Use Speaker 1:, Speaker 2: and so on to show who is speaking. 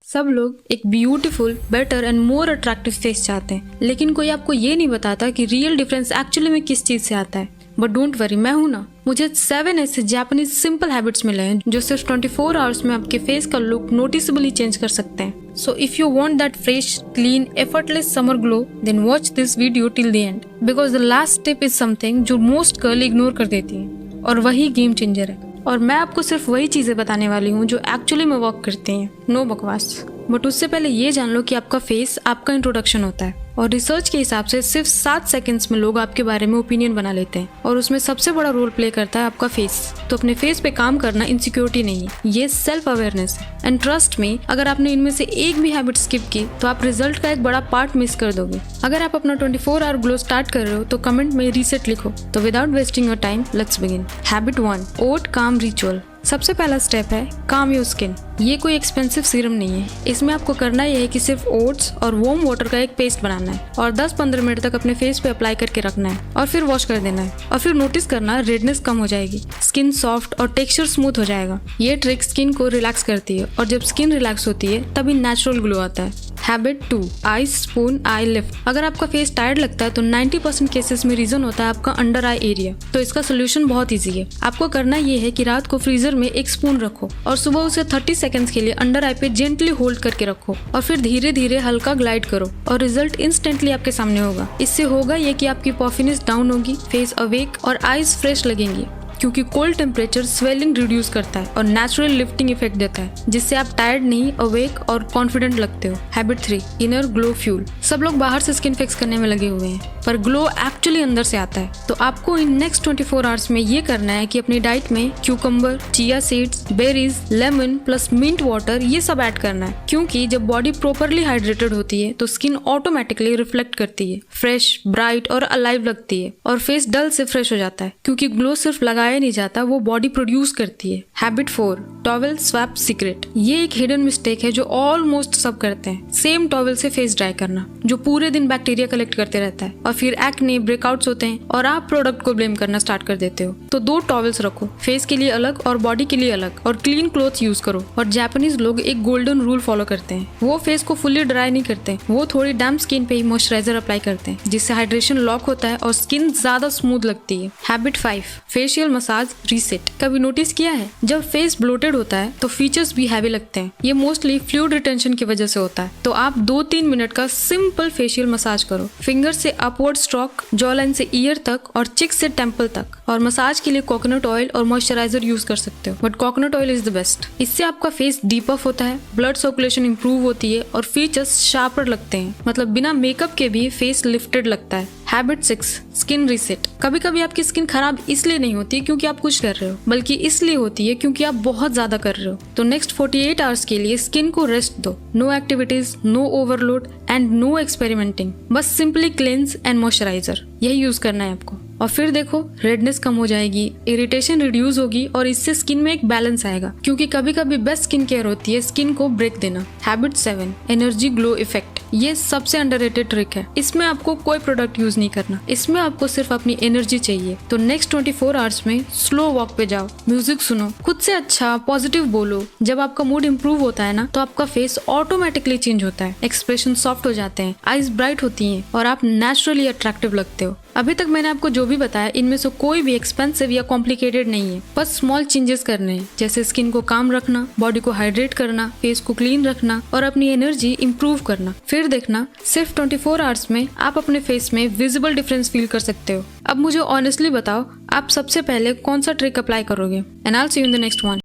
Speaker 1: सब लोग एक beautiful, better and more attractive face चाहते हैं, लेकिन कोई आपको ये नहीं बताता कि रियल डिफरेंस एक्चुअली में किस चीज से आता है। बट डोंट वरी, मैं हूं ना। मुझे 7 ऐसे जापानीज सिंपल हैबिट्स मिले हैं जो सिर्फ 24 आवर्स में आपके फेस का लुक नोटिसेबली चेंज कर सकते हैं। So if you want that fresh, clean, effortless summer glow, then watch this video till the end, because the last step is something जो मोस्ट गर्ल इग्नोर कर देती है, और वही गेम चेंजर है। और मैं आपको सिर्फ वही चीजें बताने वाली हूँ जो एक्चुअली में वर्क करती हैं, नो बकवास। बट उससे पहले ये जान लो कि आपका फेस आपका इंट्रोडक्शन होता है, और रिसर्च के हिसाब से सिर्फ 7 सेकंड्स में लोग आपके बारे में ओपिनियन बना लेते हैं, और उसमें सबसे बड़ा रोल प्ले करता है आपका फेस। तो अपने फेस पे काम करना इनसिक्योरिटी नहीं है, ये सेल्फ अवेयरनेस है। एंड ट्रस्ट में, अगर आपने इनमें से एक भी हैबिट स्किप की तो आप रिजल्ट का एक बड़ा पार्ट मिस कर दोगे। अगर आप अपना 24 आवर ग्लो स्टार्ट कर रहे हो तो कमेंट में रीसेट लिखो। तो without wasting your time, let's begin. Habit 1, ओट काम रिचुअल। सबसे पहला स्टेप है काम योर स्किन। ये कोई एक्सपेंसिव सीरम नहीं है। इसमें आपको करना ये है कि सिर्फ ओट्स और वार्म वाटर का एक पेस्ट बनाना है और 10-15 मिनट तक अपने फेस पे अप्लाई करके रखना है और फिर वॉश कर देना है। और फिर नोटिस करना रेडनेस कम हो जाएगी, स्किन सॉफ्ट और टेक्सचर स्मूथ हो जाएगा। ये ट्रिक स्किन को रिलैक्स करती है, और जब स्किन रिलैक्स होती है तभी नेचुरल ग्लो आता है। हैबिट 2, आईज स्पून आई लिफ्ट। अगर आपका फेस टायर्ड लगता है तो 90% केसेस में रीजन होता है आपका अंडर आई एरिया। तो इसका सोल्यूशन बहुत इजी है। आपको करना ये है कि रात को फ्रीजर में एक स्पून रखो और सुबह उसे 30 सेकंड्स के लिए अंडर आई पे जेंटली होल्ड करके रखो, और फिर धीरे धीरे हल्का ग्लाइड करो, और रिजल्ट इंस्टेंटली आपके सामने होगा। इससे होगा ये कि आपकी पफिनेस डाउन होगी, फेस अवेक और आईज फ्रेश लगेंगी, क्योंकि कोल्ड टेम्परेचर स्वेलिंग रिड्यूस करता है और नेचुरल लिफ्टिंग इफेक्ट देता है, जिससे आप टायर्ड नहीं, अवेक और कॉन्फिडेंट लगते हो। Habit 3, inner glow fuel. सब लोग बाहर से स्किन फिक्स करने में लगे हुए हैं, पर ग्लो एक्चुअली अंदर से आता है। तो आपको इन नेक्स्ट 24 आवर्स में ये करना है कि अपनी डाइट में cucumber, chia seeds, berries, lemon plus mint water ये सब ऐड करना है, क्योंकि जब बॉडी प्रॉपरली हाइड्रेटेड होती है तो स्किन ऑटोमेटिकली रिफ्लेक्ट करती है, फ्रेश, ब्राइट और अलाइव लगती है, और फेस डल से फ्रेश हो जाता है, क्योंकि ग्लो सिर्फ लगाया नहीं जाता, वो बॉडी प्रोड्यूस करती है। Habit 4, towel swap secret. ये एक हिडन मिस्टेक है जो ऑलमोस्ट सब करते हैं। सेम टॉवेल से फेस ड्राई करना, जो पूरे दिन बैक्टीरिया कलेक्ट करते रहता है, और फिर एक्ने, ब्रेकआउट्स होते हैं और आप प्रोडक्ट को ब्लेम करना स्टार्ट कर देते हो। तो 2 टॉवेल्स रखो, फेस के लिए अलग और बॉडी के लिए अलग, और क्लीन क्लोथ यूज करो। और जापानीज लोग एक गोल्डन रूल फॉलो करते हैं, वो फेस को फुल्ली ड्राई नहीं करते, वो थोड़ी डैम्प स्किन पे ही मॉइस्चराइजर अप्लाई करते हैं, जिससे हाइड्रेशन लॉक होता है और स्किन ज्यादा स्मूथ लगती है। Habit 5, facial massage reset. कभी नोटिस किया है, जब फेस ब्लोटेड होता है तो फीचर्स भी हैवी लगते हैं। ये मोस्टली फ्लूइड रिटेंशन की वजह से होता है। तो आप 2-3 मिनट का सिंपल फेशियल मसाज करो, फिंगर से अपवर्ड स्ट्रोक, जॉ लाइन से ईयर तक और चिक से टेम्पल तक। और मसाज के लिए कोकोनट ऑयल और मॉइस्चराइजर यूज कर सकते हो, but coconut oil is the best. इससे आपका फेस डीपअप होता है, ब्लड सर्कुलेशन इंप्रूव होती है और फीचर्स शार्पर लगते हैं, मतलब बिना मेकअप के भी फेस लिफ्टेड लगता है। Habit 6, skin reset. कभी कभी आपकी स्किन खराब इसलिए नहीं होती क्योंकि आप कुछ कर रहे हो, बल्कि इसलिए होती है क्योंकि आप बहुत ज्यादा कर रहे हो। तो नेक्स्ट 48 आवर्स के लिए स्किन को रेस्ट दो। No activities, no overload and no experimenting. बस सिंपली क्लेंस एंड मॉइस्चराइजर, यही यूज करना है आपको। और फिर देखो, रेडनेस कम हो जाएगी, इरिटेशन रिड्यूस होगी, और इससे स्किन में एक बैलेंस आएगा, क्योंकि कभी कभी बेस्ट स्किन केयर होती है स्किन को ब्रेक देना। Habit 7, energy glow effect. ये सबसे अंडररेटेड ट्रिक है। इसमें आपको कोई प्रोडक्ट यूज नहीं करना, इसमें आपको सिर्फ अपनी एनर्जी चाहिए। तो नेक्स्ट 24 आवर्स में स्लो वॉक पे जाओ, म्यूजिक सुनो, खुद से अच्छा पॉजिटिव बोलो। जब आपका मूड इंप्रूव होता है ना, तो आपका फेस ऑटोमेटिकली चेंज होता है, एक्सप्रेशन सॉफ्ट हो जाते हैं, आईज ब्राइट होती हैं, और आप नेचुरली अट्रैक्टिव लगते हो। अभी तक मैंने आपको जो भी बताया, इनमें से कोई भी एक्सपेंसिव या कॉम्प्लिकेटेड नहीं है। बस स्मॉल चेंजेस करने हैं, जैसे स्किन को काम रखना, बॉडी को हाइड्रेट करना, फेस को क्लीन रखना और अपनी एनर्जी इंप्रूव करना। फिर देखना, सिर्फ 24 आवर्स में आप अपने फेस में विजिबल डिफरेंस फील कर सकते हो। अब मुझे ऑनेस्टली बताओ, आप सबसे पहले कौन सा ट्रिक अप्लाई करोगे? And I will see you in the next one.